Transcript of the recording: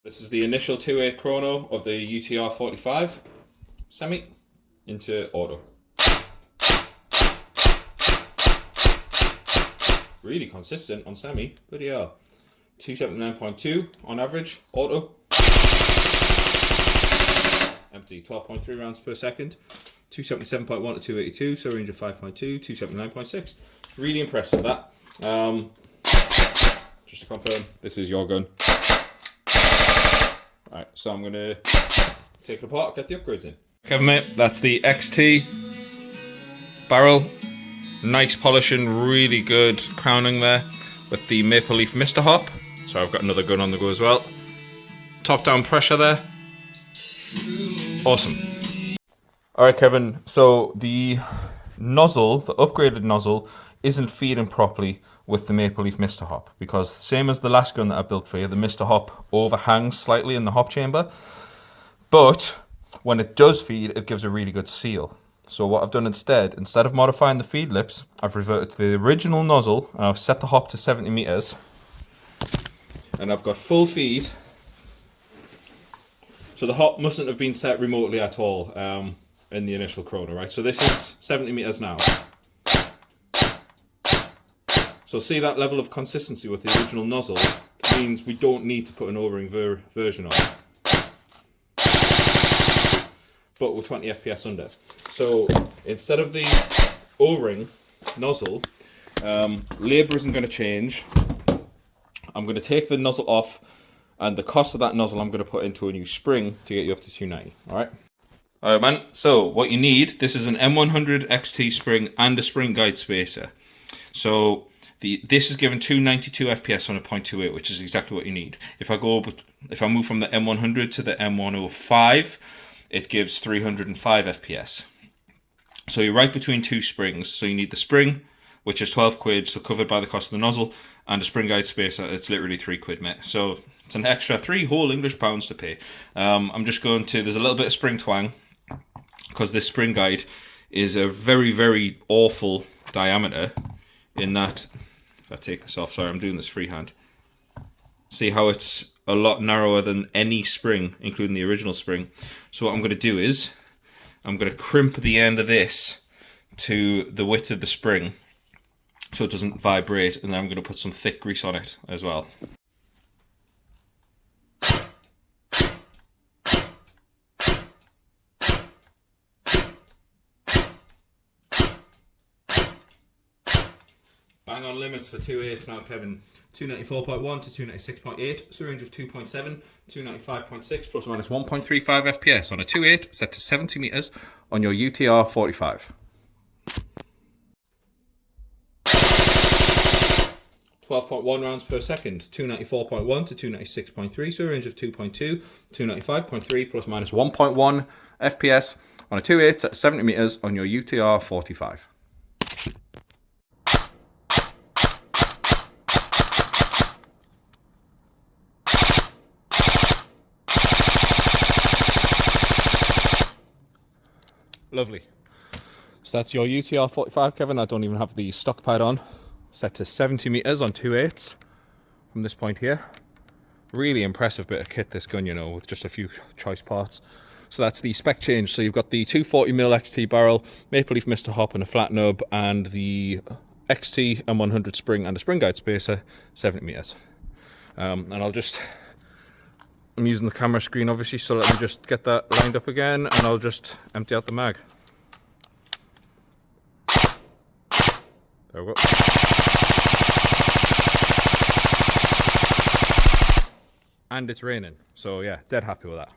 This is the initial 2.8 chrono of the UTR45 semi into auto. Really consistent on semi, bloody hell. 279.2 on average, auto. Empty, 12.3 rounds per second. 277.1 to 282, so range of 5.2, 279.6. Really impressive that. Just to confirm, this is your gun. Alright, so I'm going to take it apart, get the upgrades in. Kevin mate, that's the XT barrel. Nice polishing, really good crowning there with the Maple Leaf Mr. Hop. So I've got another gun on the go as well. Top down pressure there. Awesome. Alright Kevin, so the nozzle, the upgraded nozzle, isn't feeding properly with the Maple Leaf Mr. Hop, because same as the last gun that I built for you, the Mr. Hop overhangs slightly in the hop chamber, but when it does feed, it gives a really good seal. So what I've done instead of modifying the feed lips, I've reverted to the original nozzle and I've set the hop to 70 meters, and I've got full feed. So the hop mustn't have been set remotely at all in the initial chrono, right? So this is 70 meters now. So see that level of consistency with the original nozzle means we don't need to put an O-ring version on, but we're 20 FPS under. So instead of the O-ring nozzle, labour isn't going to change. I'm going to take the nozzle off, and the cost of that nozzle I'm going to put into a new spring to get you up to 290. Alright? Alright man, so what you need, this is an M100 XT spring and a spring guide spacer. So this is given 292 FPS on a 0.28, which is exactly what you need. If I move from the M100 to the M105, it gives 305 FPS. So you're right between two springs. So you need the spring, which is 12 quid, so covered by the cost of the nozzle, and a spring guide spacer, it's literally 3 quid, mate. So it's an extra 3 whole English pounds to pay. I'm just going to, there's a little bit of spring twang, because this spring guide is a very, very awful diameter in that, if I take this off, sorry, I'm doing this freehand. See how it's a lot narrower than any spring, including the original spring. So what I'm going to do is, I'm going to crimp the end of this to the width of the spring so it doesn't vibrate, and then I'm going to put some thick grease on it as well. Bang on limits for 2.8s now, Kevin. 294.1 to 296.8, so range of 2.7, 295.6 plus or minus 1.35 FPS on a 2.8 set to 70 meters on your UTR45. 12.1 rounds per second, 294.1 to 296.3, so a range of 2.2, 295.3 plus or minus 1.1 FPS on a 2.8 at 70 meters on your UTR45. Lovely. So that's your UTR45, Kevin. I don't even have the stock pad on. Set to 70 meters on 2.8s from this point here. Really impressive bit of kit, this gun, you know, with just a few choice parts. So that's the spec change. So you've got the 240mm XT barrel, Maple Leaf Mr. Hop and a flat nub, and the XT M100 spring and a spring guide spacer, 70 meters. And I'm using the camera screen obviously, so let me just get that lined up again, and I'll just empty out the mag. There we go. And it's raining, so yeah, dead happy with that.